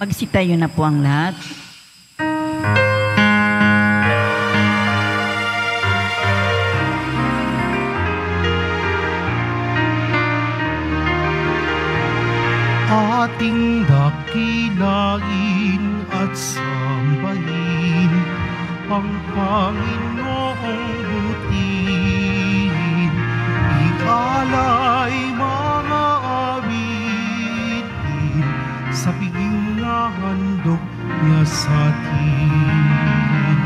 Magsitayo na po ang lahat. Ating dakilain at sambahin ang Panginoong butihin. Ikalay mga awitin sa piging na handog niya sa atin.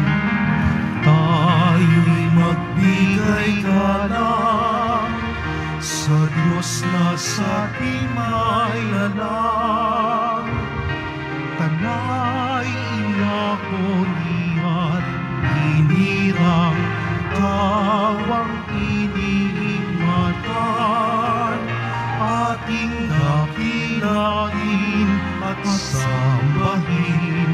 Tayo'y magbigay galang sa Diyos na sa ating may lalang. Tanay inakonihan, inirang tawang iniingatan. Ating dakilain at sambahin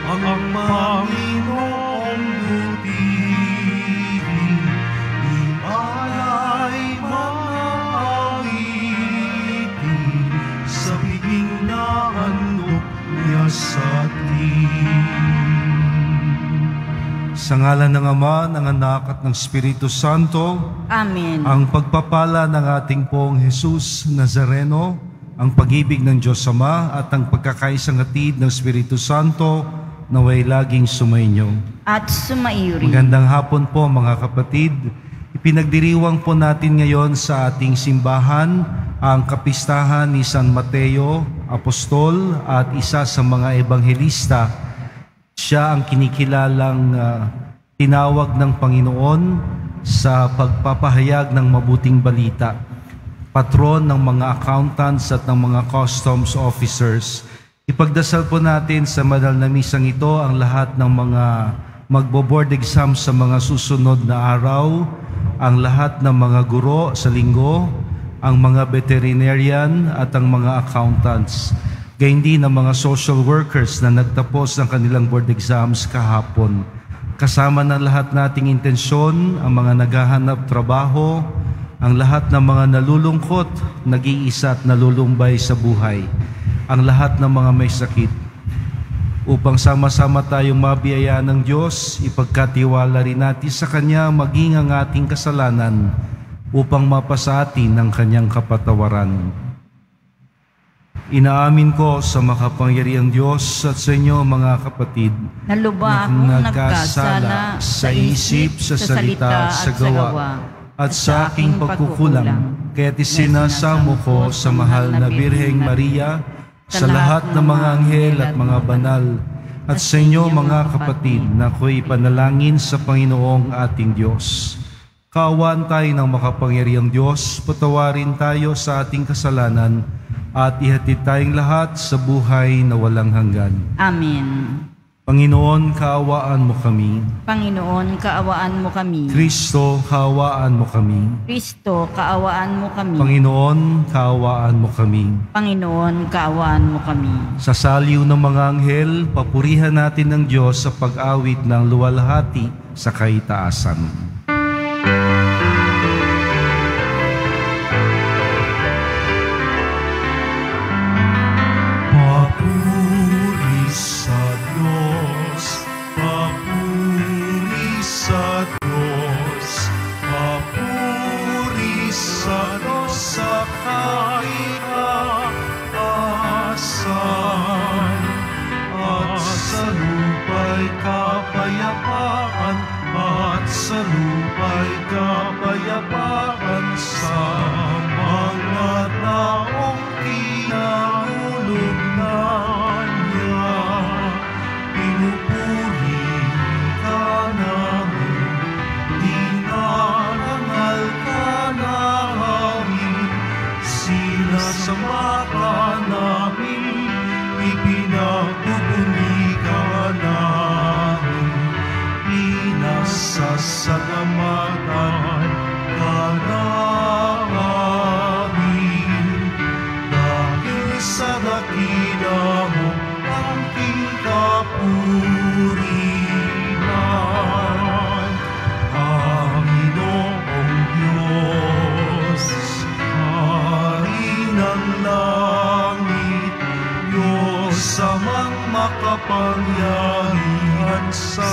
ang Panginoong butihin. Ialay mga awitin sa piging na handog niya sa atin. Sa ngalan ng Ama, ng Anak at ng Espiritu Santo. Amen. Ang pagpapala ng ating pong Jesus Nazareno, ang pag-ibig ng Diyos Ama at ang pagkakaisang hatid ng Espiritu Santo naway laging sumainyo. At sumaiyo rin. Magandang hapon po mga kapatid. Ipinagdiriwang po natin ngayon sa ating simbahan ang kapistahan ni San Mateo, apostol at isa sa mga ebanghelista. Siya ang kinikilalang tinawag ng Panginoon sa pagpapahayag ng mabuting balita. Patron ng mga accountants at ng mga customs officers. Ipagdasal po natin sa banal na misang ito ang lahat ng mga magbo-board exam sa mga susunod na araw, ang lahat ng mga guro sa linggo, ang mga veterinarian at ang mga accountants. Gayun din ang mga social workers na nagtapos ng kanilang board exams kahapon. Kasama ng lahat nating intensyon, ang mga naghahanap trabaho, ang lahat ng mga nalulungkot, nag-iisa at nalulumbay sa buhay, ang lahat ng mga may sakit. Upang sama-sama tayong mabiyaya ng Diyos, ipagkatiwala rin natin sa Kanya maging ang ating kasalanan upang mapasa atin ng Kanyang kapatawaran. Inaamin ko sa makapangyarihang Diyos at sa inyo mga kapatid na lubha akong nagkasala sa isip, sa salita, sa gawa, at sa aking pagkukulang. Kaya't isinasamo ko sa mahal na Birheng Maria, sa lahat ng mga anghel at mga banal, at sa inyo mga kapatid na ako'y panalangin sa Panginoong ating Diyos. Kaawaan tayo ng makapangyarihang Diyos, patawarin tayo sa ating kasalanan, at ihatid tayong lahat sa buhay na walang hanggan. Amen. Panginoon, kaawaan mo kami. Panginoon, kaawaan mo kami. Kristo, kaawaan mo kami. Kristo, kaawaan mo kami. Panginoon, kaawaan mo kami. Panginoon, kaawaan mo kami. Sa saliw ng mga anghel, papurihan natin ng Diyos sa pag-awit ng luwalhati sa kaitaasan. Sasalamatan ka namin dahil sa dakila mo ang aking kapurihan. Panginoong Diyos, Hari ng langit, Diyos Diyos amang makapangyarihan sa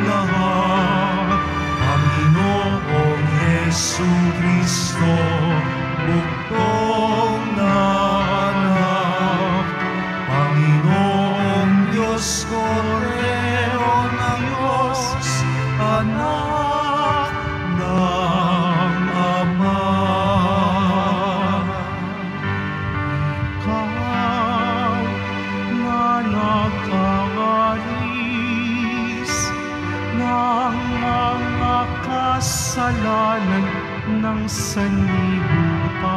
lahat, Panginoong Jesucristo, buktong na anak, Panginoong Diyos, Kordero ng Diyos, anak ng Ama. Ikaw na nag-aalis ng mga kasalanan ng sanlibutan.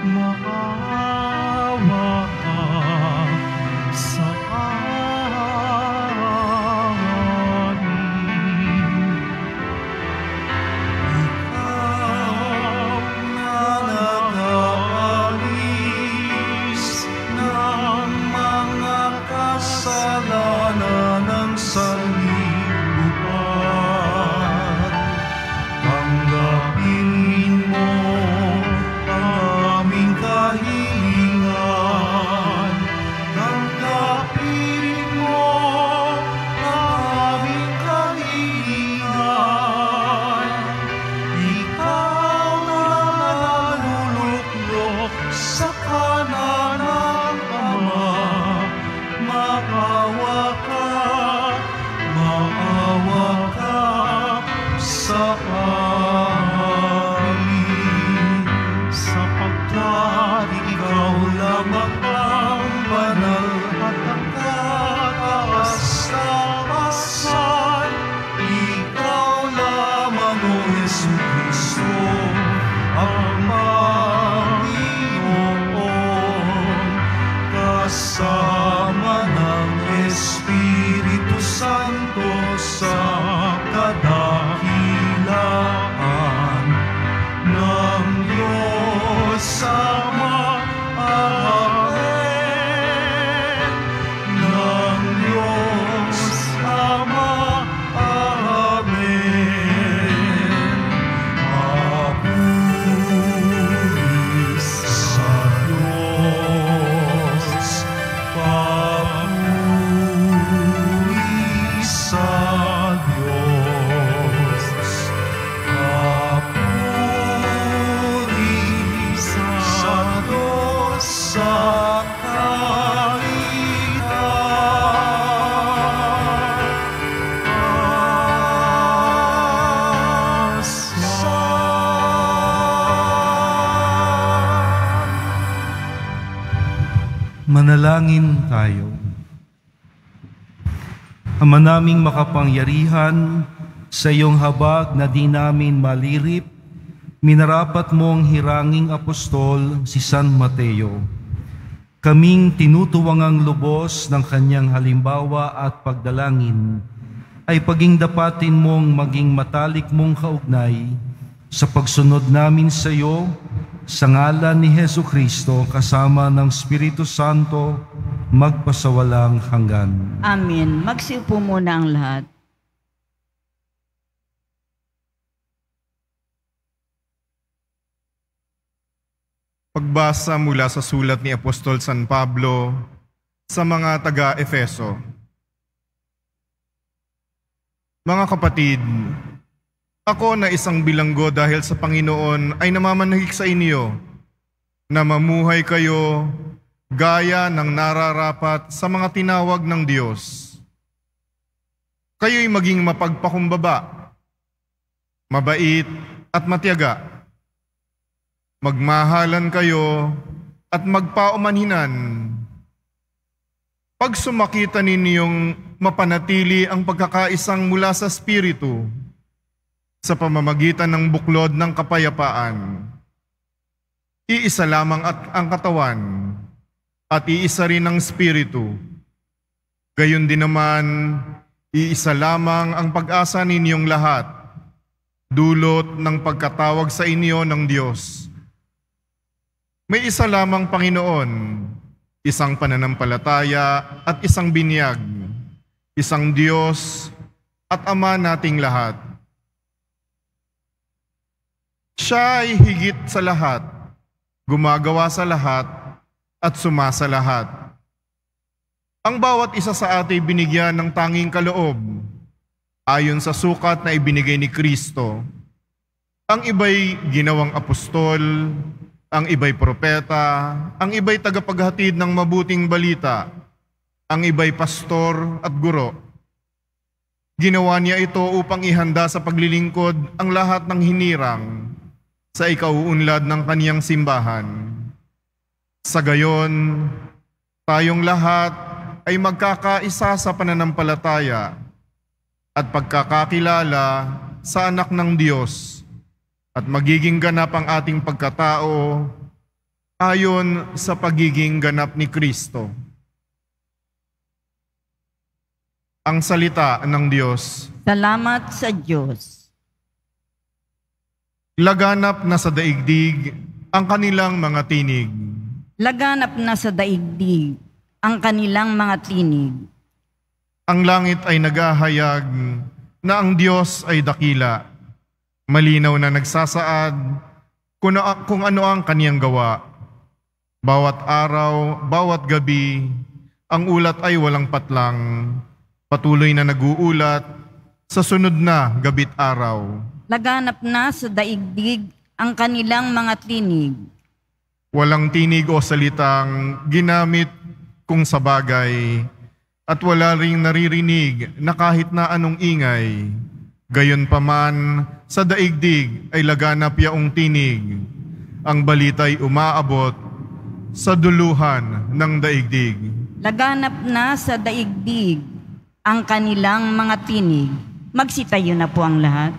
Maawa ka sa amin. Ikaw na nag-aalis ng mga kasalanan ng sanlibutan, tanggapin mo ang aming kahilingan, tanggapin mo ang aming kahilingan. Ikaw na naluluklok sa kanan ng Ama, maawa ka sa amin, sapagkat ikaw lamang ang banal at ang kataas-taasan. Ikaw lamang, O Jesucristo, ang Panginoon, kasama ng Espiritu Santo sa kadakilaan ng Diyos Ama. Amen. Ng Diyos Ama. Amen. Papuri sa Diyos. Papuri sa Diyos. Papuri sa Diyos sa Manalangin tayo. Ama naming makapangyarihan, sa iyong habag na di namin malirip, minarapat mong hiranging apostol si San Mateo. Kaming tinutuwangang lubos ng kanyang halimbawa at pagdalangin, ay paging dapatin mong maging matalik mong kaugnay sa pagsunod namin sa iyo, sa ngalan ni Jesucristo kasama ng Espiritu Santo, magpasawalang hanggan. Amen. Magsiupo muna ang lahat. Pagbasa mula sa sulat ni Apostol San Pablo sa mga taga-Efeso. Mga kapatid, ako na isang bilanggo dahil sa Panginoon ay namamanhik sa inyo na mamuhay kayo gaya ng nararapat sa mga tinawag ng Diyos. Kayo'y maging mapagpakumbaba, mabait at matiyaga. Magmahalan kayo at magpaumanhinan. Pag sumakita ninyong mapanatili ang pagkakaisang mula sa Espiritu, sa pamamagitan ng buklod ng kapayapaan. Iisa lamang ang katawan at iisa rin ang Espiritu. Gayon din naman, iisa lamang ang pag-asa ninyong lahat, dulot ng pagkatawag sa inyo ng Diyos. May isa lamang Panginoon, isang pananampalataya at isang binyag, isang Diyos at Ama nating lahat. Siya ay higit sa lahat, gumagawa sa lahat, at sumasa lahat. Ang bawat isa sa atin binigyan ng tanging kaloob, ayon sa sukat na ibinigay ni Kristo. Ang iba'y ginawang apostol, ang iba'y propeta, ang iba'y tagapaghatid ng mabuting balita, ang iba'y pastor at guro. Ginawa niya ito upang ihanda sa paglilingkod ang lahat ng hinirang sa ikauunlad ng kaniyang simbahan. Sa gayon, tayong lahat ay magkakaisa sa pananampalataya at pagkakakilala sa anak ng Diyos at magiging ganap ang ating pagkatao ayon sa pagiging ganap ni Kristo. Ang salita ng Diyos. Salamat sa Diyos. Laganap na sa daigdig ang kanilang mga tinig. Laganap na sa daigdig ang kanilang mga tinig. Ang langit ay naghahayag na ang Diyos ay dakila. Malinaw na nagsasaad kung ano ang kaniyang gawa. Bawat araw, bawat gabi, ang ulat ay walang patlang. Patuloy na nag-uulat sa sunod na gabit araw. Laganap na sa daigdig ang kanilang mga tinig. Walang tinig o salitang ginamit kung sa bagay, at wala ring naririnig na kahit na anong ingay. Gayunpaman, sa daigdig ay laganap yaong tinig. Ang balita'y umaabot sa duluhan ng daigdig. Laganap na sa daigdig ang kanilang mga tinig. Magsitayo na po ang lahat.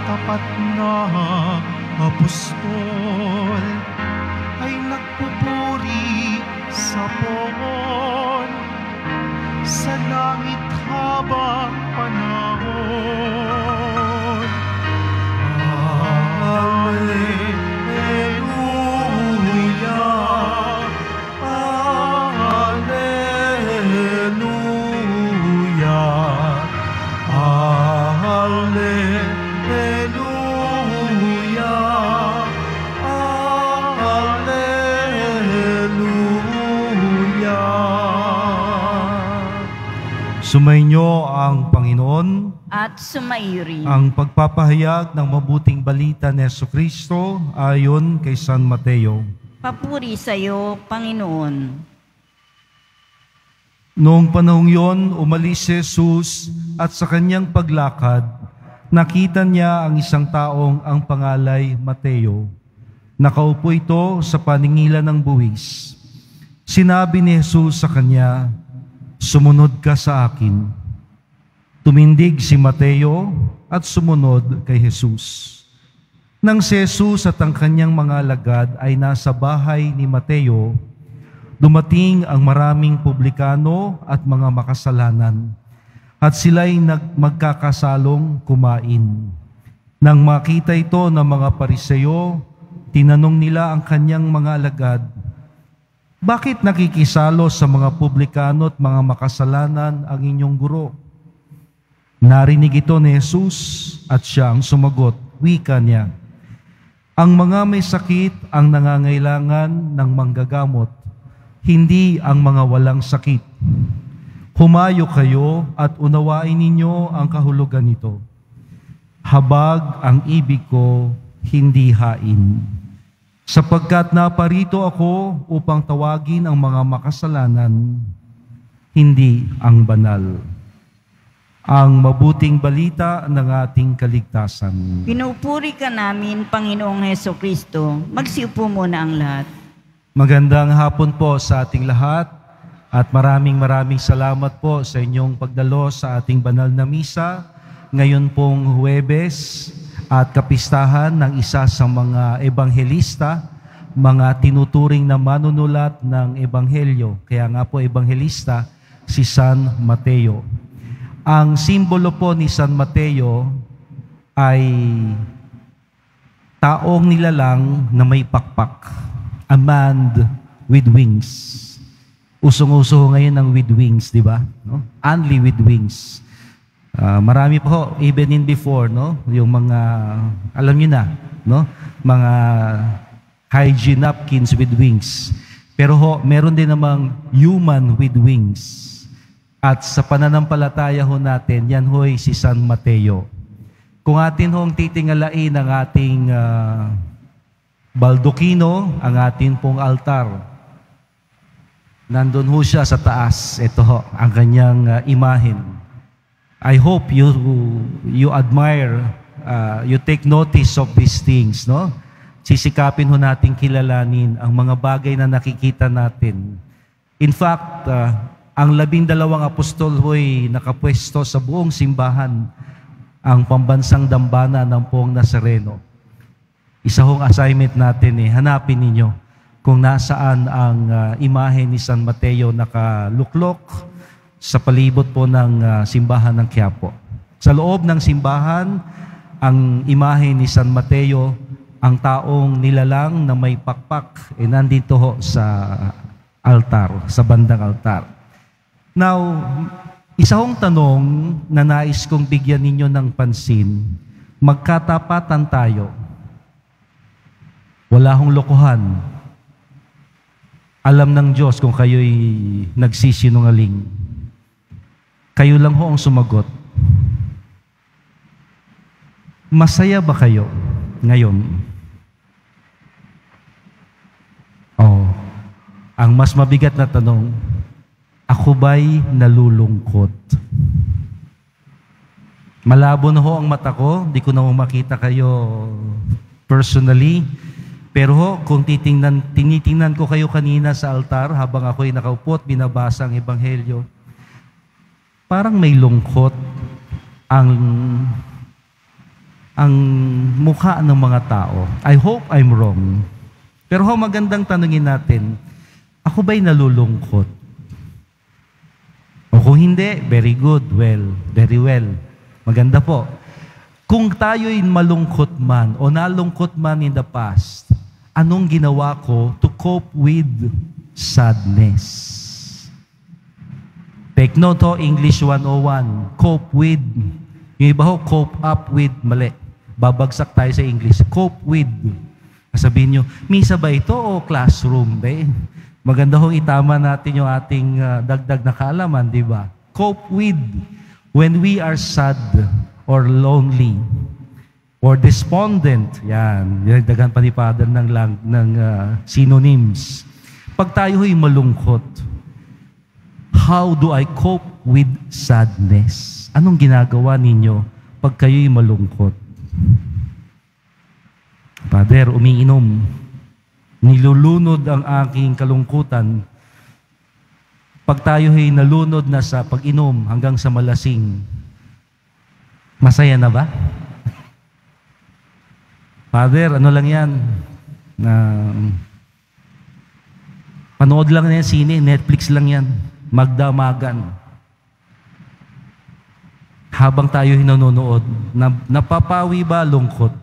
Tapat na apostol ay nagpupuri sa poon sa langit habang panahon. Alleluia, Alleluia, Alleluia. Sumainyo ang Panginoon At sumairin. ang pagpapahayag ng mabuting balita ni Jesucristo ayon kay San Mateo. Papuri sa iyo, Panginoon. Noong panahong yon, umalis si Jesus at sa kanyang paglakad, nakita niya ang isang taong ang pangalay Mateo. Nakaupo ito sa paningilan ng buwis. Sinabi ni Jesus sa kanya, "Sumunod ka sa akin." Tumindig si Mateo at sumunod kay Jesus. Nang si Jesus at ang kanyang mga alagad ay nasa bahay ni Mateo, dumating ang maraming publikano at mga makasalanan, at sila'y magkakasalong kumain. Nang makita ito ng mga Pariseo, tinanong nila ang kanyang mga alagad, "Bakit nakikisalo sa mga publikano at mga makasalanan ang inyong guro?" Narinig ito ni Jesus at siya ang sumagot. Wika niya, "Ang mga may sakit ang nangangailangan ng manggagamot, hindi ang mga walang sakit. Humayo kayo at unawain ninyo ang kahulugan nito. Habag ang ibig ko, hindi hain. Sapagkat naparito ako upang tawagin ang mga makasalanan, hindi ang banal." Ang mabuting balita ng ating kaligtasan. Pinupuri ka namin, Panginoong Hesukristo. Magsiupo muna ang lahat. Magandang hapon po sa ating lahat at maraming salamat po sa inyong pagdalo sa ating banal na misa ngayon pong Huwebes at kapistahan ng isa sa mga ebanghelista, mga tinuturing na manunulat ng ebanghelyo. Kaya nga po ebanghelista, si San Mateo. Ang simbolo po ni San Mateo ay taong nilalang na may pakpak. A man with wings. Usong-uso ngayon ang with wings, di ba? No? Only with wings. Marami po, even in before, no? Yung mga, alam niyo na, no? Mga hygiene napkins with wings. Pero ho, meron din namang human with wings. At sa pananampalataya ho natin, yan ho'y si San Mateo. Kung atin hong titingalain ang ating baldokino, ang ating pong altar, nandun ho siya sa taas. Ito ho, ang kanyang imahen. I hope you admire, you take notice of these things, no? Sisikapin ho natin kilalanin ang mga bagay na nakikita natin. In fact, ang 12 apostol ho'y nakapwesto sa buong simbahan, ang pambansang dambana ng Poong Nazareno. Isa hong assignment natin hanapin ninyo kung nasaan ang imahe ni San Mateo nakaluklok sa palibot po ng simbahan ng Quiapo. Sa loob ng simbahan, ang imahe ni San Mateo, ang taong nilalang na may pakpak, nandito ho sa altar, sa bandang altar. Now, isa hong tanong na nais kong bigyan ninyo ng pansin, magkatapatan tayo. Wala hong lokohan. Alam ng Diyos kung kayo'y nagsisinungaling. Kayo lang ho ang sumagot. Masaya ba kayo ngayon? Ang mas mabigat na tanong, ako ba'y nalulungkot? Malabo na ho ang mata ko, di ko na makita kayo personally. Pero ho, kung tinitingnan ko kayo kanina sa altar habang ako'y nakaupo at binabasa ang ebanghelyo, parang may lungkot ang mukha ng mga tao. I hope I'm wrong. Pero ho, magandang tanungin natin, ako ba'y nalulungkot? O kung hindi, very good, well, very well. Maganda po. Kung tayo'y malungkot man o nalungkot man in the past, anong ginawa ko to cope with sadness? Take note ho, English 101. Cope with. Yung iba ho, cope up with. Mali. Babagsak tayo sa English. Cope with. Sabihin nyo, misa ba ito o classroom? Maganda ho itama natin yung ating dagdag na kaalaman, di ba? Cope with. When we are sad or lonely or despondent, yan, dinagdagan pa ni Father ng synonyms. Pag tayo ho'y malungkot, how do I cope with sadness? Anong ginagawa ninyo pag kayo'y malungkot? Father, umiinom. Nilulunod ang aking kalungkutan. Pag tayo'y nalunod na sa pag-inom hanggang sa malasing, masaya na ba? Father, ano lang yan? Panood lang na yan, sine, Netflix lang yan. Magdamagan. Habang tayo'y nanonood, napapawi ba lungkot?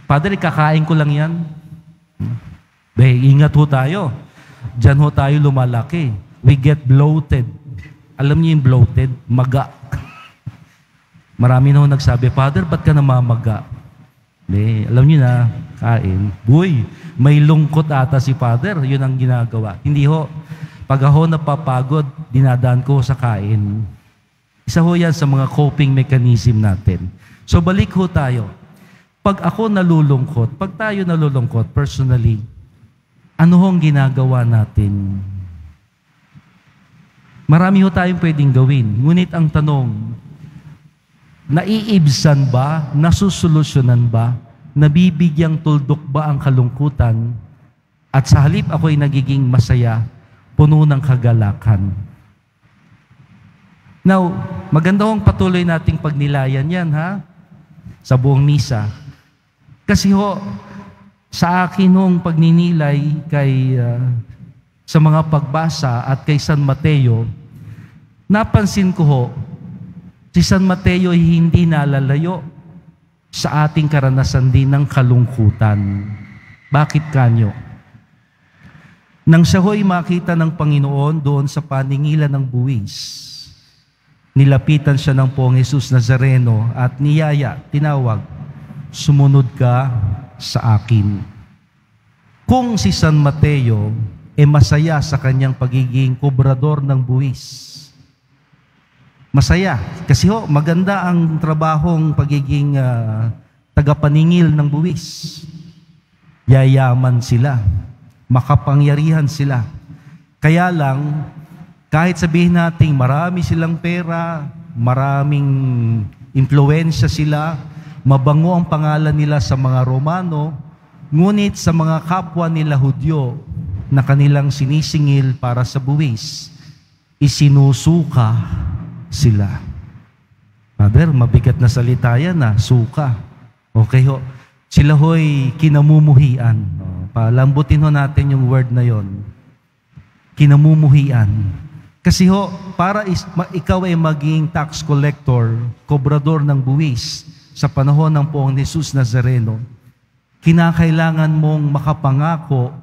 Father, kakain ko lang yan. Ingat ho tayo. Diyan ho tayo lumalaki. We get bloated. Alam niyo yung bloated? Maga. Marami na ho nagsabi, Father, ba't ka namamaga? Alam niyo na, kain. Boy, may lungkot ata si Father. Yun ang ginagawa. Hindi ho. Pag ako napapagod, dinadaan ko sa kain. Isa ho yan sa mga coping mechanism natin. So balik ho tayo. Pag ako nalulungkot, pag tayo nalulungkot, personally, ano hong ginagawa natin? Marami ho tayong pwedeng gawin. Ngunit ang tanong, naiibsan ba? Nasusolusyonan ba? Nabibigyang tuldok ba ang kalungkutan? At sa halip ako'y nagiging masaya, puno ng kagalakan. Now, maganda hong patuloy nating pagnilayan yan, ha? Sa buong misa. Kasi ho, sa akin hong pagninilay sa mga pagbasa at kay San Mateo, napansin ko ho, si San Mateo ay hindi nalalayo sa ating karanasan din ng kalungkutan. Bakit kanyo? Nang siya ho'y makita ng Panginoon doon sa paningilan ng buwis, nilapitan siya ng Poong Jesus Nazareno at niyaya, tinawag, sumunod ka sa akin. Kung si San Mateo masaya sa kanyang pagiging kobrador ng buwis, masaya. Kasi maganda ang trabahong pagiging tagapaningil ng buwis. Yayaman sila. Makapangyarihan sila. Kaya lang, kahit sabihin natin marami silang pera, maraming impluwensya sila, mabango ang pangalan nila sa mga Romano, ngunit sa mga kapwa nila Hudyo na kanilang sinisingil para sa buwis, isinusuka sila. Father, mabigat na salita yan suka. Okay ho. Sila ho'y kinamumuhian. Palambutin ho natin yung word na yon. Kinamumuhian. Kasi ho, para ikaw ay maging tax collector, kobrador ng buwis sa panahon ng Poong Jesus Nazareno, kinakailangan mong makapangako,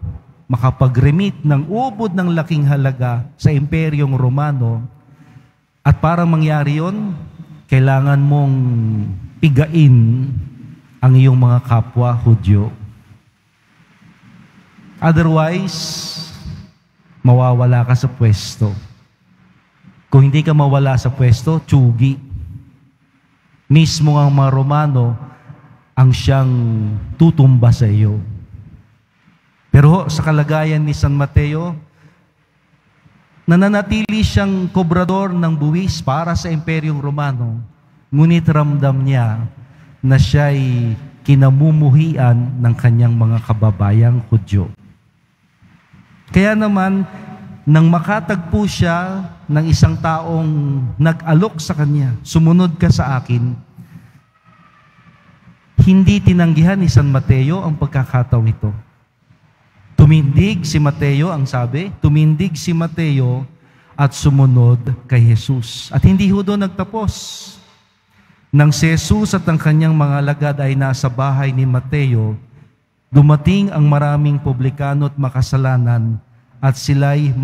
makapag-remit ng ubod ng laking halaga sa Imperyong Romano. At para mangyari yon, kailangan mong pigain ang iyong mga kapwa Hudyo. Otherwise, mawawala ka sa pwesto. Kung hindi ka mawala sa pwesto, tsugi. Mismo ang mga Romano ang siyang tutumba sa iyo. Pero sa kalagayan ni San Mateo, nananatili siyang kobrador ng buwis para sa Imperyong Romano, ngunit ramdam niya na siya'y kinamumuhian ng kanyang mga kababayang Hudyo. Kaya naman, nang makatagpo siya ng isang taong nag-alok sa kanya, sumunod ka sa akin, hindi tinanggihan ni San Mateo ang pagkakataong ito. Tumindig si Mateo, ang sabi, tumindig si Mateo at sumunod kay Jesus. At hindi ho doon nagtapos. Nang si Jesus at ang kanyang mga alagad ay nasa bahay ni Mateo, dumating ang maraming publikano at makasalanan at sila'y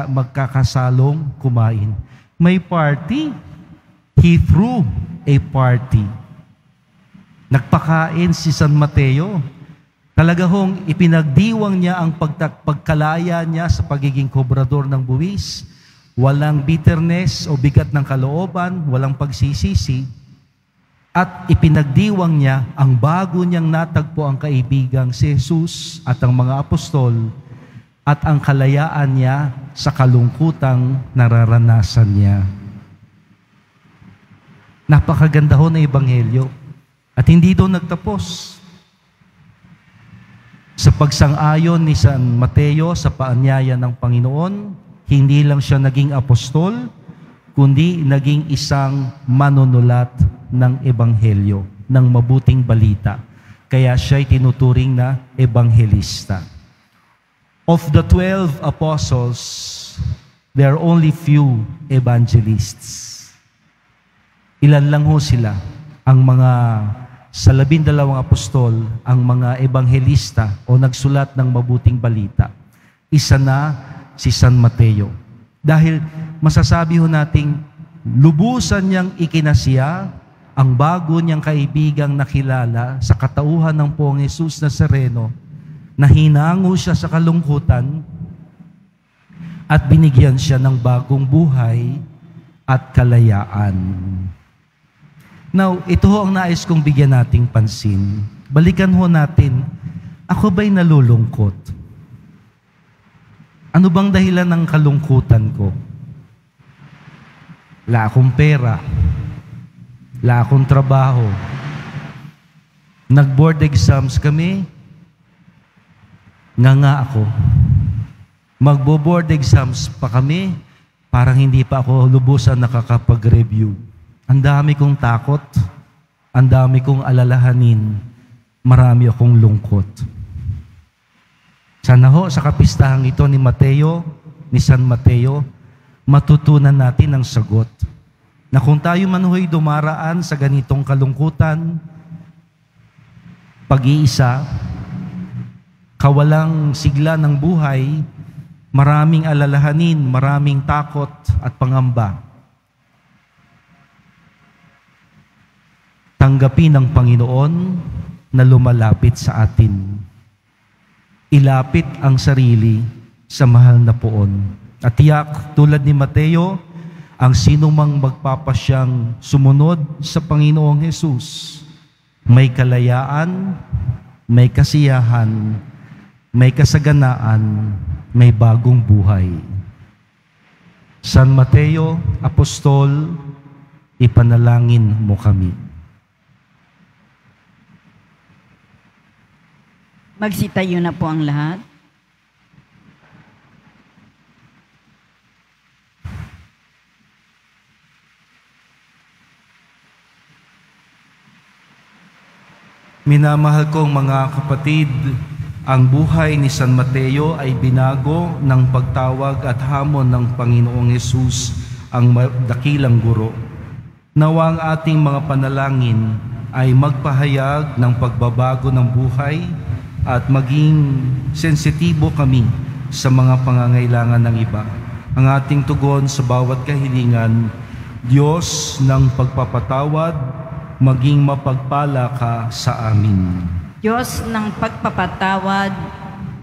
magkakasalong kumain. May party. He threw a party. Nagpakain si San Mateo. Talaga hong ipinagdiwang niya ang pagkalaya niya sa pagiging kobrador ng buwis. Walang bitterness o bigat ng kalooban, walang pagsisisi. At ipinagdiwang niya ang bago niyang natagpo ang kaibigang si Jesus at ang mga apostol at ang kalayaan niya sa kalungkutang nararanasan niya. Napakaganda ho na ebanghelyo. At hindi doon nagtapos. Sa pagsang-ayon ni San Mateo sa paanyaya ng Panginoon, hindi lang siya naging apostol, kundi naging isang manunulat ng ebanghelyo, ng mabuting balita. Kaya siya'y tinuturing na ebanghelista. Of the 12 apostles, there are only few evangelists. Ilan lang ho sila ang mga sa 12 apostol, ang mga ebanghelista o nagsulat ng mabuting balita. Isa na si San Mateo. Dahil masasabi ho nating lubusan niyang ikinasiya ang bago niyang kaibigang nakilala sa katauhan ng Poong Jesus Nazareno na hinango siya sa kalungkutan at binigyan siya ng bagong buhay at kalayaan. Now, ito ho ang nais kong bigyan nating pansin. Balikan ho natin, ako ba'y nalulungkot? Ano bang dahilan ng kalungkutan ko? Wala akong pera. Wala akong trabaho. Nag-board exams kami. Nga ako. Magbo-board exams pa kami. parang hindi pa ako lubusan nakakapag-review. Ang dami kong takot, ang dami kong alalahanin, marami akong lungkot. Sana ho sa kapistahang ito ni Mateo, ni San Mateo, matutunan natin ang sagot na kung tayo man ho'y dumaraan sa ganitong kalungkutan, pag-iisa, kawalang sigla ng buhay, maraming alalahanin, maraming takot at pangamba. Tanggapin ng Panginoon na lumalapit sa atin. Ilapit ang sarili sa mahal na poon. At tiyak, tulad ni Mateo, ang sinumang magpapasyang sumunod sa Panginoong Hesus, may kalayaan, may kasiyahan, may kasaganaan, may bagong buhay. San Mateo, Apostol, ipanalangin mo kami. Magsitayo na po ang lahat. Minamahal kong mga kapatid, ang buhay ni San Mateo ay binago ng pagtawag at hamon ng Panginoong Hesus, ang dakilang guro. Nawa ang ating mga panalangin ay magpahayag ng pagbabago ng buhay at maging sensitibo kami sa mga pangangailangan ng iba. Ang ating tugon sa bawat kahilingan, Diyos ng pagpapatawad, maging mapagpala ka sa amin. Diyos ng pagpapatawad,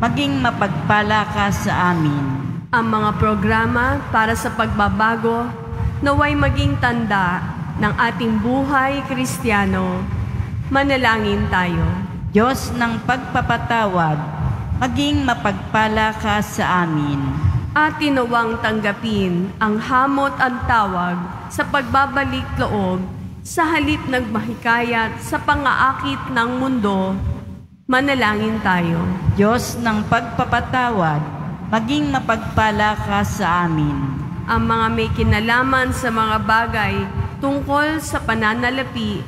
maging mapagpala ka sa amin. Ang mga programa para sa pagbabago naway maging tanda ng ating buhay Kristiyano. Manalangin tayo. Diyos ng pagpapatawad, maging mapagpala ka sa amin. At tinawang tanggapin ang hamot at tawag sa pagbabalik loob sa halip nagmahikayat sa pangaakit ng mundo. Manalangin tayo. Diyos ng pagpapatawad, maging mapagpala ka sa amin. Ang mga may kinalaman sa mga bagay tungkol sa pananalapi,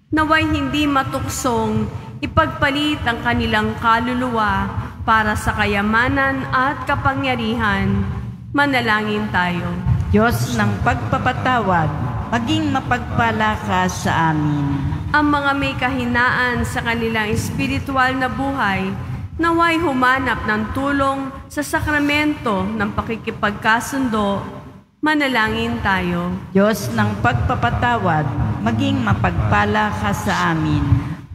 naway hindi matuksong ipagpalit ang kanilang kaluluwa para sa kayamanan at kapangyarihan. Manalangin tayo. Diyos ng pagpapatawad, maging mapagpala ka sa amin. Ang mga may kahinaan sa kanilang espiritual na buhay, naway humanap ng tulong sa sakramento ng pakikipagkasundo. Manalangin tayo. Diyos ng pagpapatawad, maging mapagpala ka sa amin.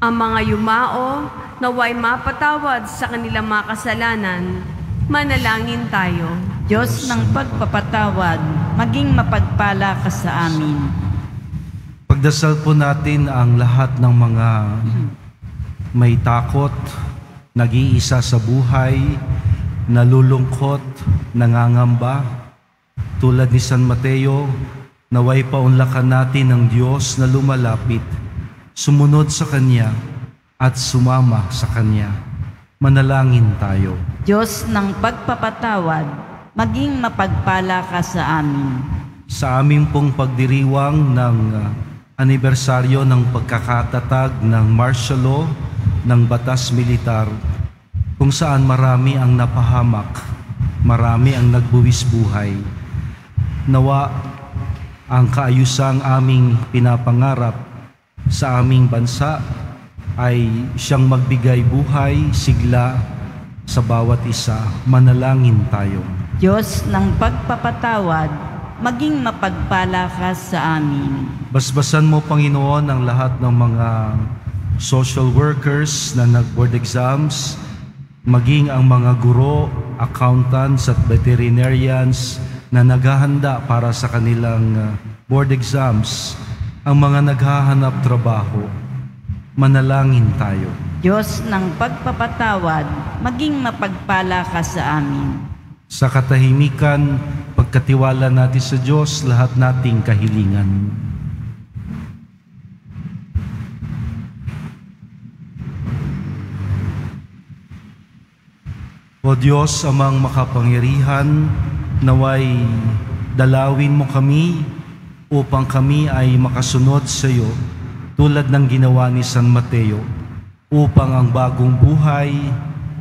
Ang mga yumao, naway mapatawad sa kanilang mga kasalanan. Manalangin tayo. Diyos ng pagpapatawad, maging mapagpala ka sa amin. Pagdasal po natin ang lahat ng mga may takot, nag-iisa sa buhay, nalulungkot, nangangamba. Tulad ni San Mateo, naway paunlakan natin ng Diyos na lumalapit, sumunod sa Kanya at sumama sa Kanya. Manalangin tayo. Diyos ng pagpapatawad, maging mapagpala ka sa amin. Sa aming pong pagdiriwang ng anibersaryo ng pagkakatatag ng martial law, ng batas militar, kung saan marami ang napahamak, marami ang nagbuwis buhay. Nawa ang kaayusang aming pinapangarap sa aming bansa ay siyang magbigay buhay, sigla sa bawat isa. Manalangin tayo. Diyos ng pagpapatawad, maging mapagpala ka sa amin. Basbasan mo, Panginoon, ang lahat ng mga social workers na nag-board exams, maging ang mga guro, accountants at veterinarians na naghahanda para sa kanilang board exams, ang mga naghahanap trabaho. Manalangin tayo. Diyos ng pagpapatawad, maging mapagpala ka sa amin. Sa katahimikan, pagkatiwala natin sa Diyos lahat nating kahilingan. O Diyos, amang makapangyarihan, naway Dalawin mo kami upang kami ay makasunod sa iyo tulad ng ginawa ni San Mateo, upang ang bagong buhay,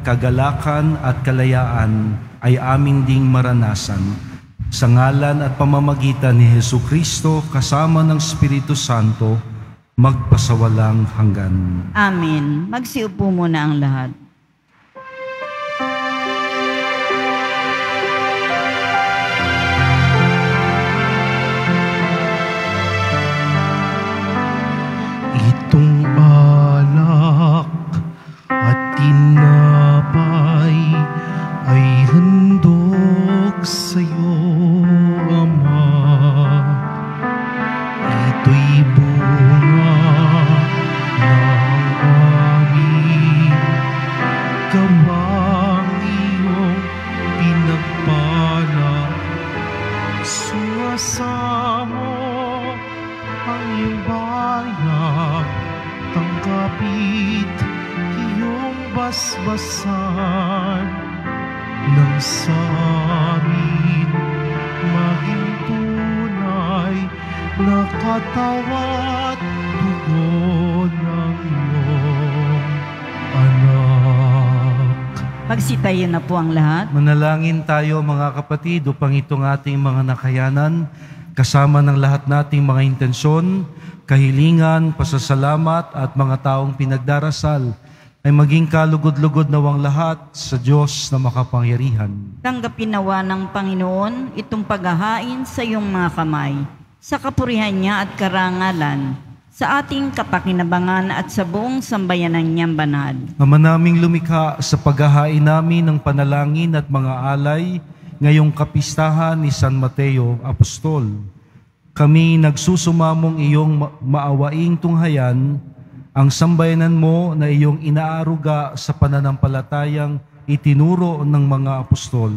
kagalakan at kalayaan ay amin ding maranasan. Sa ngalan at pamamagitan ni Jesucristo kasama ng Espiritu Santo, magpasawalang hanggan. Amen. Magsiupo muna ang lahat. Itong alak at tinapay ay handog sa iyo, Ama. Ito'y bunga ng aming gawang iyong pinagpala. Sumasamo ang iyong bayan, tanggapit iyong basbasan nang sa amin maging tunay na katawat dugo ng iyong anak. Magsitayo na po ang lahat. Manalangin tayo mga kapatid upang itong ating mga nakayanan, kasama ng lahat nating mga intensyon, kahilingan, pasasalamat at mga taong pinagdarasal, ay maging kalugod-lugod nawang lahat sa Diyos na makapangyarihan. Tanggapin nawa ng Panginoon itong paghahain sa iyong mga kamay, sa kapurihan niya at karangalan, sa ating kapakinabangan at sa buong sambayanan niyang banal. Ama naming lumikha, sa paghahain namin ng panalangin at mga alay ngayong kapistahan ni San Mateo Apostol, kami nagsusumamong iyong maawaing tunghayan ang sambayanan mo na iyong inaaruga sa pananampalatayang itinuro ng mga apostol.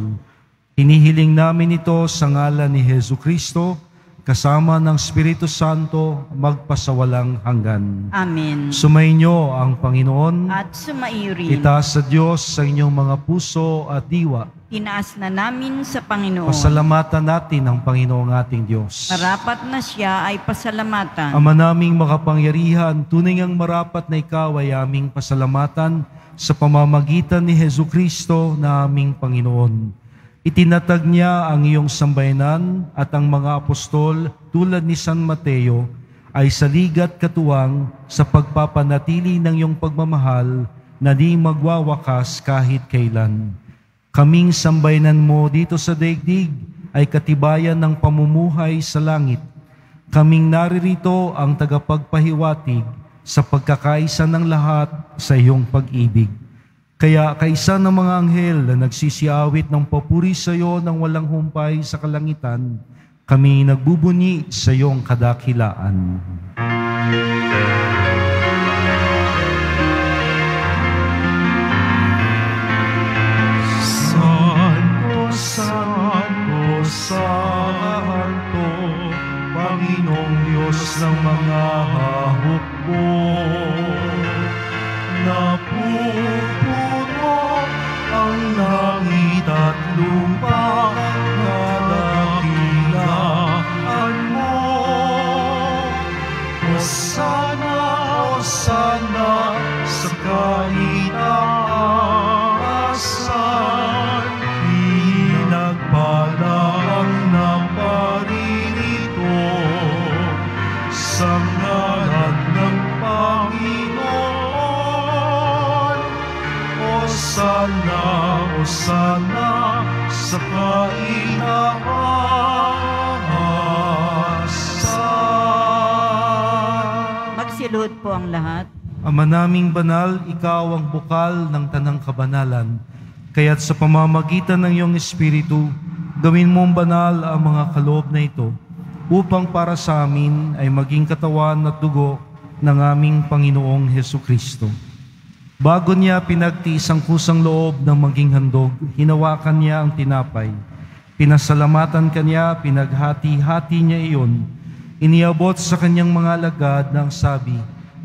Hinihiling namin ito sa ngalan ni Jesucristo, kasama ng Espiritu Santo, magpasawalang hanggan. Amen. Sumainyo ang Panginoon. At sumaiyo rin. Itaas sa Diyos sa inyong mga puso at diwa. Tinaas na namin sa Panginoon. Pasalamatan natin ang Panginoong ating Diyos. Marapat na siya ay pasalamatan. Ama naming makapangyarihan, tunay ngang marapat na ikaw ay aming pasalamatan sa pamamagitan ni Jesucristo na aming Panginoon. Itinatag niya ang iyong sambayanan at ang mga apostol tulad ni San Mateo ay saligat katuwang sa pagpapanatili ng iyong pagmamahal na di magwawakas kahit kailan. Kaming sambayanan mo dito sa daigdig ay katibayan ng pamumuhay sa langit. Kaming naririto ang tagapagpahiwatig sa pagkakaisa ng lahat sa iyong pag-ibig. Kaya kaisa ng mga anghel na nagsisiawit ng papuri sa iyo ng walang humpay sa kalangitan, kami nagbubunyi sa iyong kadakilaan. Santo, Santo, Panginoong Diyos ng mga hukbo, napupuno ang langit at lupa, kadakilaan mo. Hosana, Hosana sa kaitaasan, pinagpalang ng paririto sa ngalan ng Panginoon. Hosana, Hosana sa kaitaasan. Magsiluhod po ang lahat. Ama naming banal, ikaw ang bukal ng tanang kabanalan. Kaya't sa pamamagitan ng iyong Espiritu, gawin mong banal ang mga kaloob na ito, upang para sa amin ay maging katawan at dugo ng aming Panginoong Hesukristo. Bago niya pinagtiis ang kusang loob ng maging handog, hinawakan niya ang tinapay. Pinasalamatan kanya, pinaghati-hati niya iyon. Iniabot sa kanyang mga alagad ng sabi,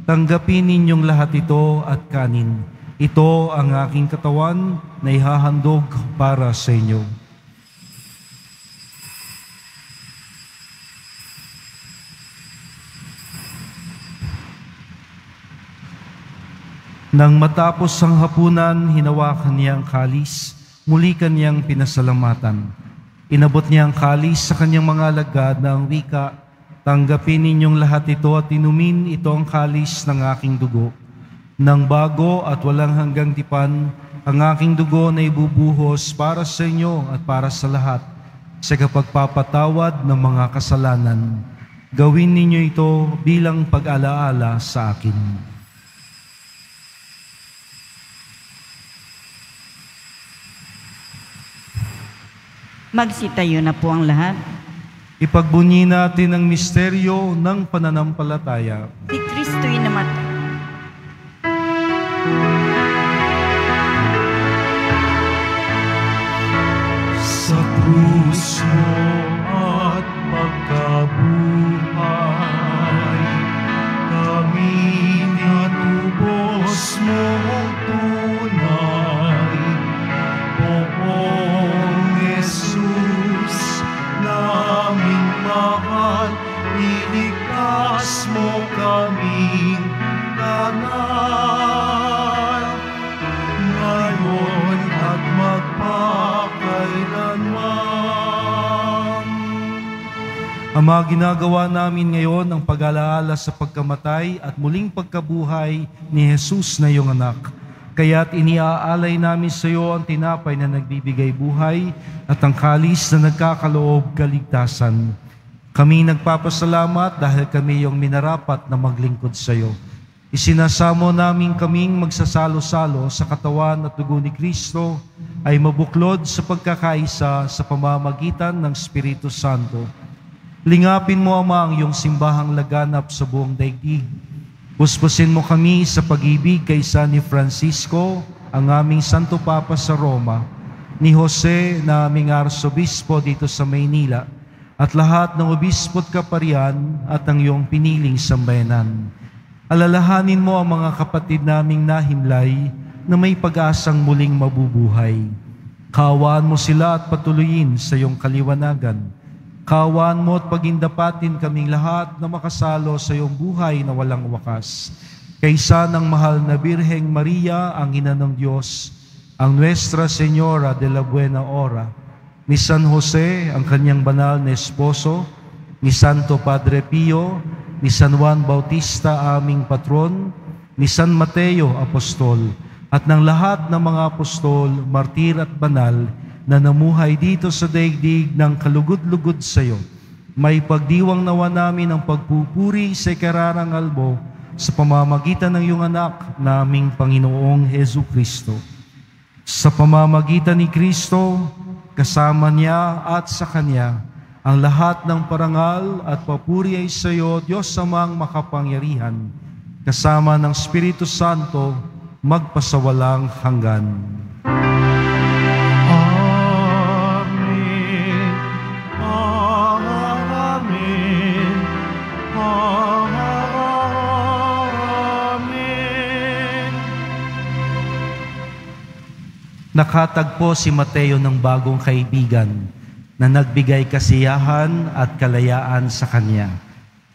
"Tanggapin ninyong lahat ito at kanin. Ito ang aking katawan na ihahandog para sa inyo." Nang matapos ang hapunan, hinawakan niya ang kalis, muli kanyang pinasalamatan. Inabot niya ang kalis sa kanyang mga alagad na ang wika, "Tanggapin ninyong lahat ito at inumin, ito ang kalis ng aking dugo. Nang bago at walang hanggang tipan, ang aking dugo na ibubuhos para sa inyo at para sa lahat, sa kapagpapatawad ng mga kasalanan. Gawin ninyo ito bilang pag-alaala sa akin." Magsitayo na po ang lahat. Ipagbunyi natin ang misteryo ng pananampalataya. Si Kristo'y namatay. Sa krus mo at pagkabuhay, kami natubos mong tunay. Poong Jesus, naming mahal, iligtas mo kaming banal. Ngayon at magpakailanman. Ama, ginagawa namin ngayon ang pag-alaala sa pagkamatay at muling pagkabuhay ni Jesus na iyong anak. Kaya't iniaalay namin sa iyo ang tinapay na nagbibigay buhay at ang kalis na nagkakaloob kaligtasan. Kami nagpapasalamat dahil kami iyong minarapat na maglingkod sa iyo. Isinasamo namin kaming magsasalo-salo sa katawan at dugo ni Kristo ay mabuklod sa pagkakaisa sa pamamagitan ng Espiritu Santo. Lingapin mo, Ama, ang iyong simbahang laganap sa buong daigdig. Puspusin mo kami sa pag-ibig kay San ni Francisco, ang aming Santo Papa sa Roma, ni Jose na aming Arsobispo dito sa Maynila, at lahat ng obispo at kaparian at ang iyong piniling sambayanan. Alalahanin mo ang mga kapatid naming nahimlay na may pag-asang muling mabubuhay. Kaawaan mo sila at patuloyin sa iyong kaliwanagan. Kaawaan mo at pagindapatin kaming lahat na makasalo sa iyong buhay na walang wakas. Kaysa ng mahal na Birheng Maria, ang Ina ng Diyos, ang Nuestra Señora de la Buena Hora, ni San Jose, ang kanyang banal na esposo, ni Santo Padre Pio, ni San Juan Bautista, aming patron, ni San Mateo, apostol, at ng lahat ng mga apostol, martir at banal, na namuhay dito sa daigdig ng kalugod-lugod sa iyo. May pagdiwang nawa namin ang pagpupuri sa ikararangal mo sa pamamagitan ng iyong anak naming Panginoong Jesucristo. Sa pamamagitan ni Kristo, kasama niya at sa Kanya, ang lahat ng parangal at papuri ay sa iyo, Diyos Amang makapangyarihan, kasama ng Espiritu Santo, magpasawalang hanggan. Nakatagpo si Mateo ng bagong kaibigan na nagbigay kasiyahan at kalayaan sa kanya.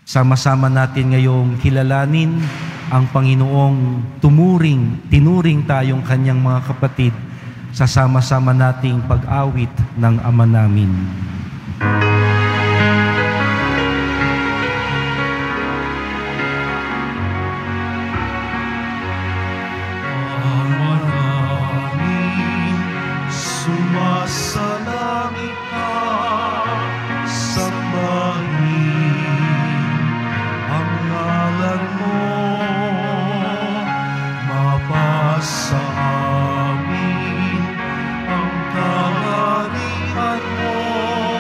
Sama-sama natin ngayong kilalanin ang Panginoong tinuring tayong kanyang mga kapatid sa sama-sama nating pag-awit ng Ama namin. Sumasalangit ka, sambahin ang ngalan mo, mapasa amin ang kaharian mo.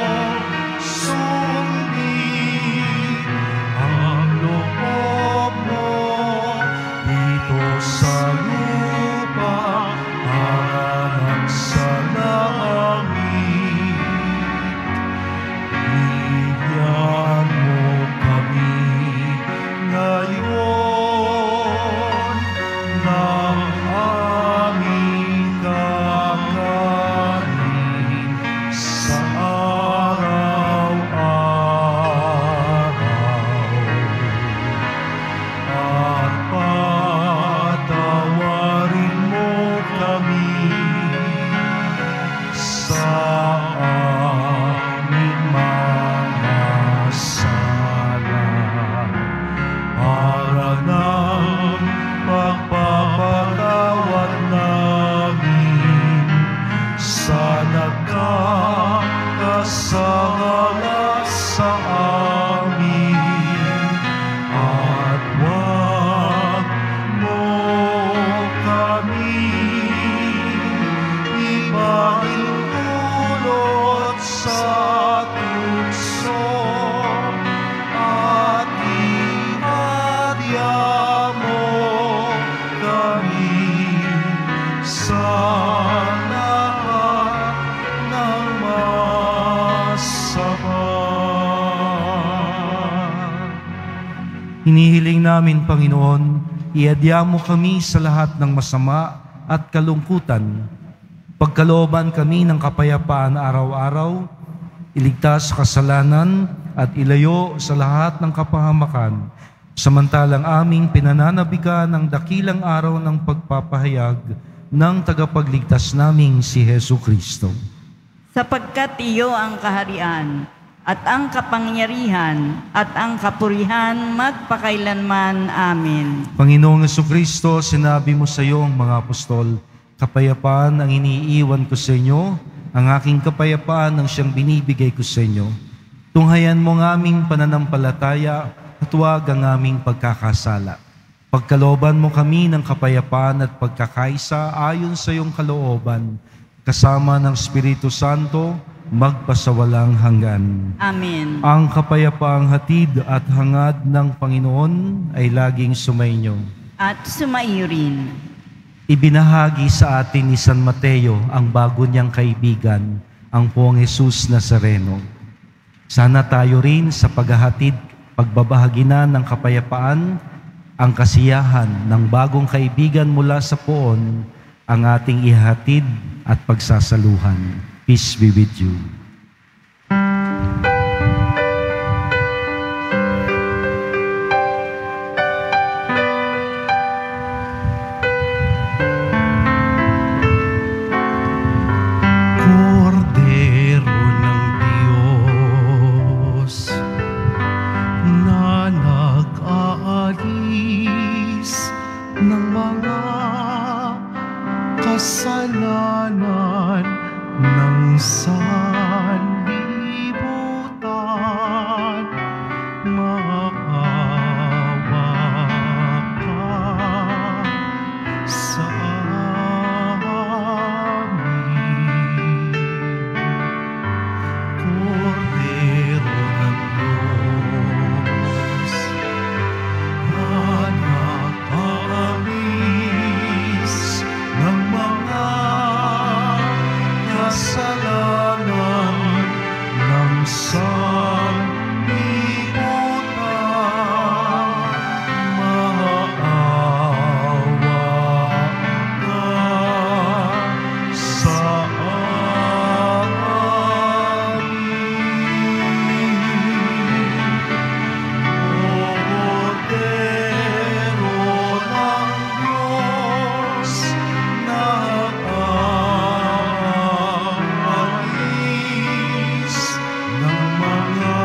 hinihiling namin, Panginoon, iadya mo kami sa lahat ng masama at kalungkutan. Pagkalooban kami ng kapayapaan araw-araw, iligtas sa kasalanan at ilayo sa lahat ng kapahamakan, samantalang aming pinananabikan ng dakilang araw ng pagpapahayag ng tagapagligtas naming si Hesu Kristo. Sapagkat iyo ang kaharian, at ang kapangyarihan, at ang kapurihan magpakailanman. Amen. Panginoong Jesucristo, sinabi mo sa iyong mga apostol, kapayapaan ang iniiwan ko sa inyo, ang aking kapayapaan ang siyang binibigay ko sa inyo. Tunghayan mo ang aming pananampalataya at huwag ang aming pagkakasala. Pagkalooban mo kami ng kapayapaan at pagkakaisa ayon sa iyong kalooban, kasama ng Espiritu Santo, magpasawalang hanggan. Amen. Ang kapayapaang hatid at hangad ng Panginoon ay laging sumainyo. At sumaiyo rin. Ibinahagi sa atin ni San Mateo ang bago niyang kaibigan, ang Poong Jesus Nazareno. Sana tayo rin sa paghahatid, pagbabahagi na ng kapayapaan, ang kasiyahan ng bagong kaibigan mula sa poon, ang ating ihatid at pagsasaluhan. Peace be with you. Kordero ng Diyos na nag-aalis ng mga kasalanan ng sanlibutan, maawa ka sa amin. Kordero ng Diyos na nakaalis ng mga kasalanan ng sanlibutan, maawa ka sa amin. Kordero ng Diyos na aalis ng mga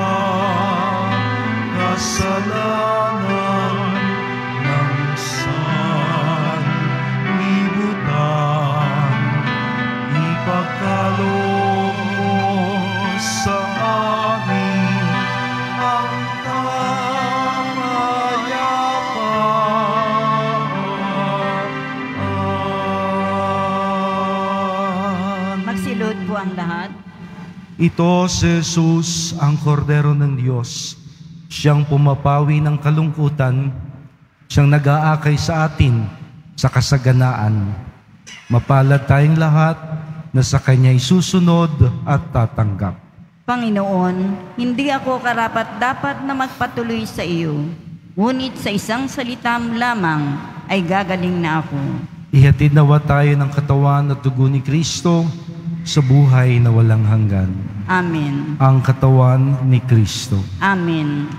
kasalanan ng sanlibutan, ipagkaloob mo sa amin ang kapayapaan. Magsilod po ang lahat. Ito si Jesus, ang Kordero ng Diyos. Siyang pumapawi ng kalungkutan, siyang nag-aakay sa atin sa kasaganaan. Mapalad tayong lahat na sa Kanya'y susunod at tatanggap. Panginoon, hindi ako karapat-dapat na magpatuloy sa iyo, ngunit sa isang salita lamang ay gagaling na ako. Ihatid nawa tayo ng katawan at dugo ni Kristo sa buhay na walang hanggan. Amen. Ang katawan ni Kristo. Amen.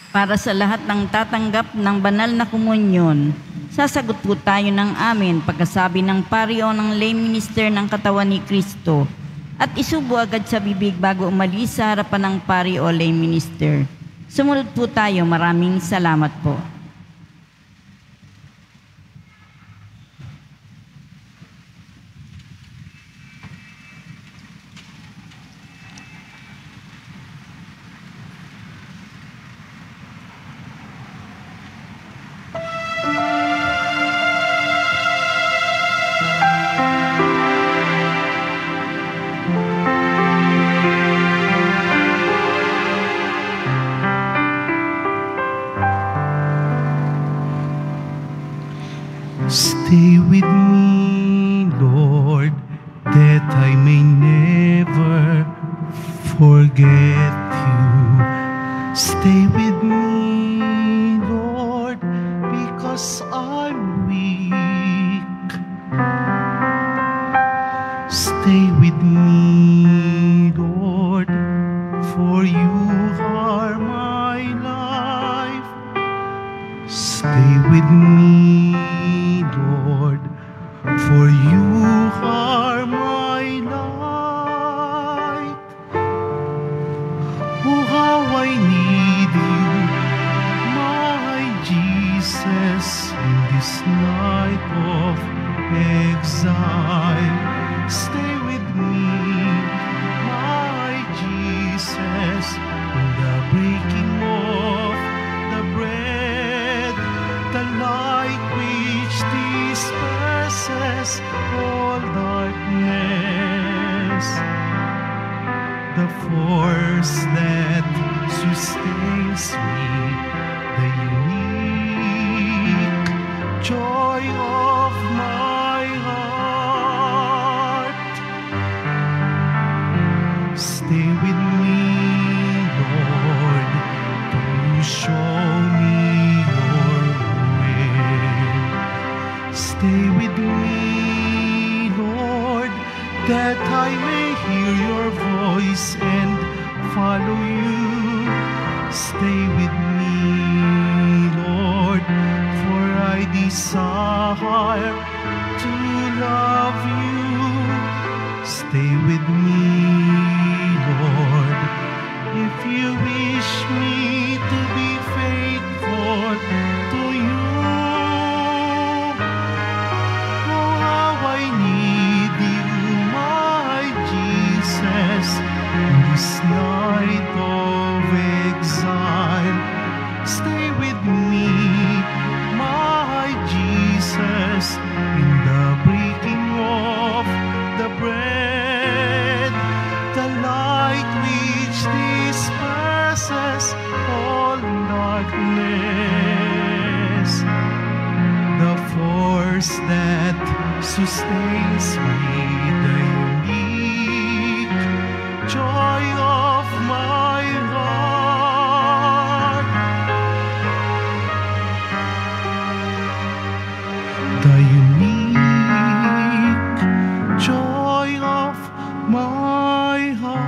Para sa lahat ng tatanggap ng banal na komunyon, sasagot po tayo ng amen pagkasabi ng pari o ng lay minister ng katawan ni Kristo at isubo agad sa bibig bago umalis sa harapan ng pari o lay minister. Sumunod po tayo. Maraming salamat po. Stay with me, Lord, that I may never forget you. Stay with me, Lord, because I'm weak. Stay with me, Lord, for you are my life. Stay with me, Lord, for you are my light. Oh, how I need you, my Jesus, in this night of exile. Stay with me, my Jesus, in the breaking of the bread, the light which disperses all darkness, the force that sustains me, the unique joy of my heart. Stay with me, Lord, to show me your way. Stay with me, Lord, that I may hear your voice and follow you. Stay with me, Lord, for I desire to love you. Stay with me, Lord, if you wish me to be faithful to you. Oh, how I need you, my Jesus, in this night of exile. Stay with me, my Jesus, in the breaking of the bread, the light which disperses all darkness, the force that sustains me, the unique joy of my heart, the unique joy of my heart.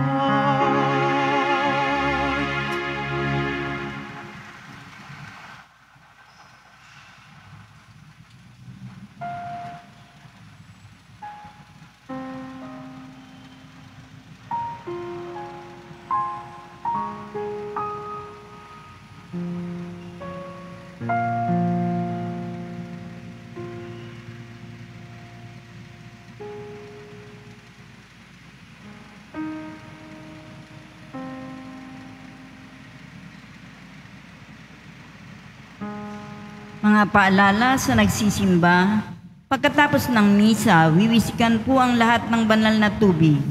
Mga paalala sa nagsisimba, pagkatapos ng misa, wiwisikan po ang lahat ng banal na tubig.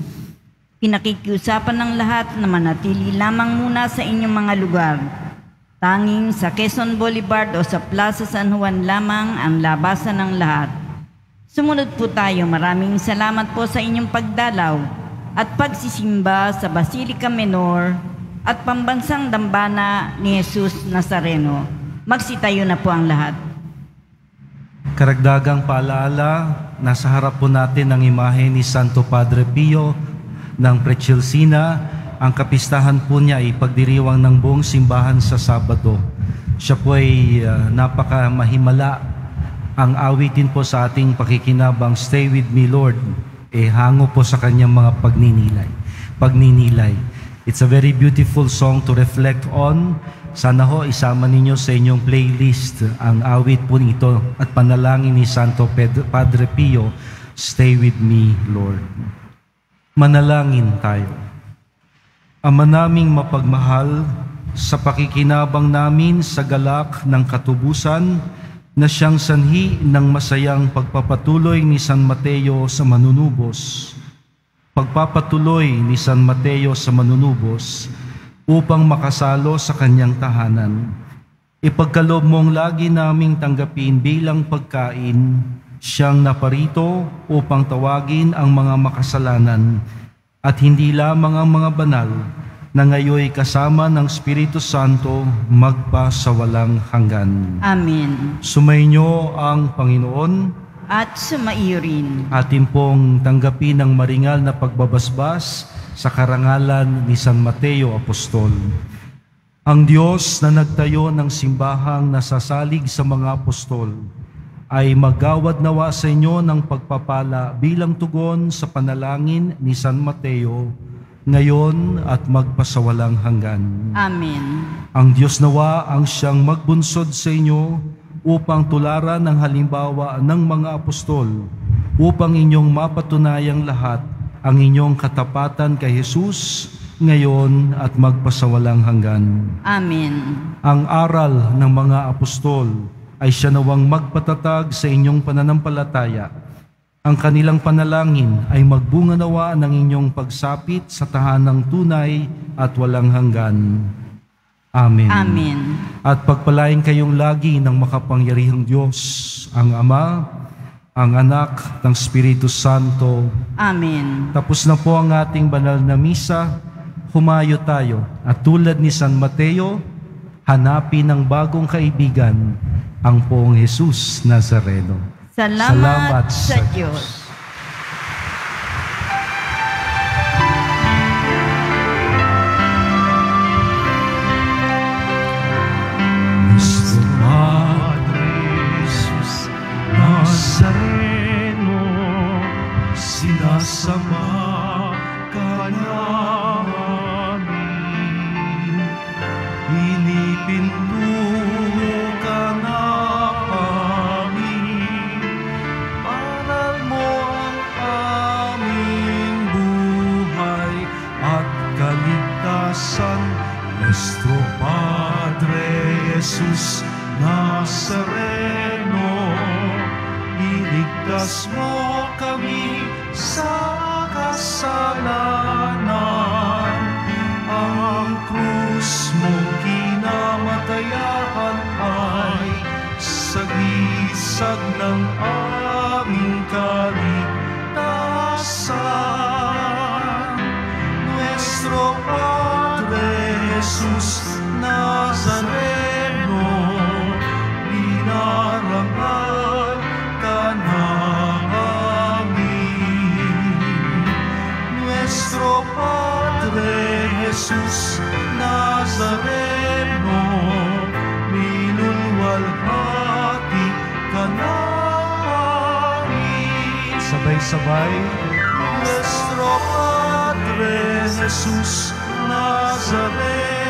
Pinakikiusapan ng lahat na manatili lamang muna sa inyong mga lugar. Tanging sa Quezon Boulevard o sa Plaza San Juan lamang ang labasan ng lahat. Sumunod po tayo. Maraming salamat po sa inyong pagdalaw at pagsisimba sa Basilica Menor at Pambansang Dambana ni Jesus Nazareno. Magsitayo na po ang lahat. Karagdagang paalala, nasa harap po natin ang imahe ni Santo Padre Pio ng Precilcina. Ang kapistahan po niya ay pagdiriwang ng buong simbahan sa Sabado. Siya po ay napakamahimala. Ang awitin po sa ating pakikinabang, Stay with me, Lord, hango po sa kanyang mga pagninilay. It's a very beautiful song to reflect on. Sana ho isama ninyo sa inyong playlist ang awit po nito at panalangin ni Santo Padre Pio, Stay with me, Lord. Manalangin tayo. Ama naming mapagmahal, sa pakikinabang namin sa galak ng katubusan na siyang sanhi ng masayang pagpapatuloy ni San Mateo sa manunubos. Pagpapatuloy ni San Mateo sa manunubos upang makasalo sa kanyang tahanan. Ipagkaloob mong lagi naming tanggapin bilang pagkain siyang naparito upang tawagin ang mga makasalanan at hindi lamang ang mga banal na ngayoy kasama ng Espiritu Santo magpa sa walang hanggan. Amen. Sumainyo ang Panginoon. At sumaiyo rin. Atin pong tanggapin ang maringal na pagbabasbas sa karangalan ni San Mateo Apostol. Ang Diyos na nagtayo ng simbahang nasasalig sa mga apostol ay magawad nawa sa inyo ng pagpapala bilang tugon sa panalangin ni San Mateo ngayon at magpasawalang hanggan. Amen. Ang Diyos nawa ang siyang magbunsod sa inyo upang tularan ang halimbawa ng mga apostol upang inyong mapatunayang lahat ang inyong katapatan kay Jesus ngayon at magpasawalang hanggan. Amen. Ang aral ng mga apostol ay siya nawang magpatatag sa inyong pananampalataya. Ang kanilang panalangin ay magbunga nawa ng inyong pagsapit sa tahanang tunay at walang hanggan. Amen. Amen. At pagpalain kayong lagi ng makapangyarihang Diyos, ang Ama, ang Anak, ng Espiritu Santo. Amen. Tapos na po ang ating banal na misa. Humayo tayo at tulad ni San Mateo, hanapin ng bagong kaibigan, ang poong Jesus Nazareno. Salamat sa Diyos. Nuestro Padre Jesus Nazareno, sinasamba ka namin, pinipintuho ka namin, aral mo ang aming buhay at kaligtasan. Nuestro Padre Jesus Nazareno, iligtas mo kami sa kasalanan. Ang krus mo kinamatayan ay sagisag ng aming kaligtasan. Nuestro Padre Jesus Nazareno, binarangal ka namin. Nuestro Padre Jesus Nazareno, minulwalhati ka namin. Sabay-sabay. Nuestro Padre Jesus Nazareno,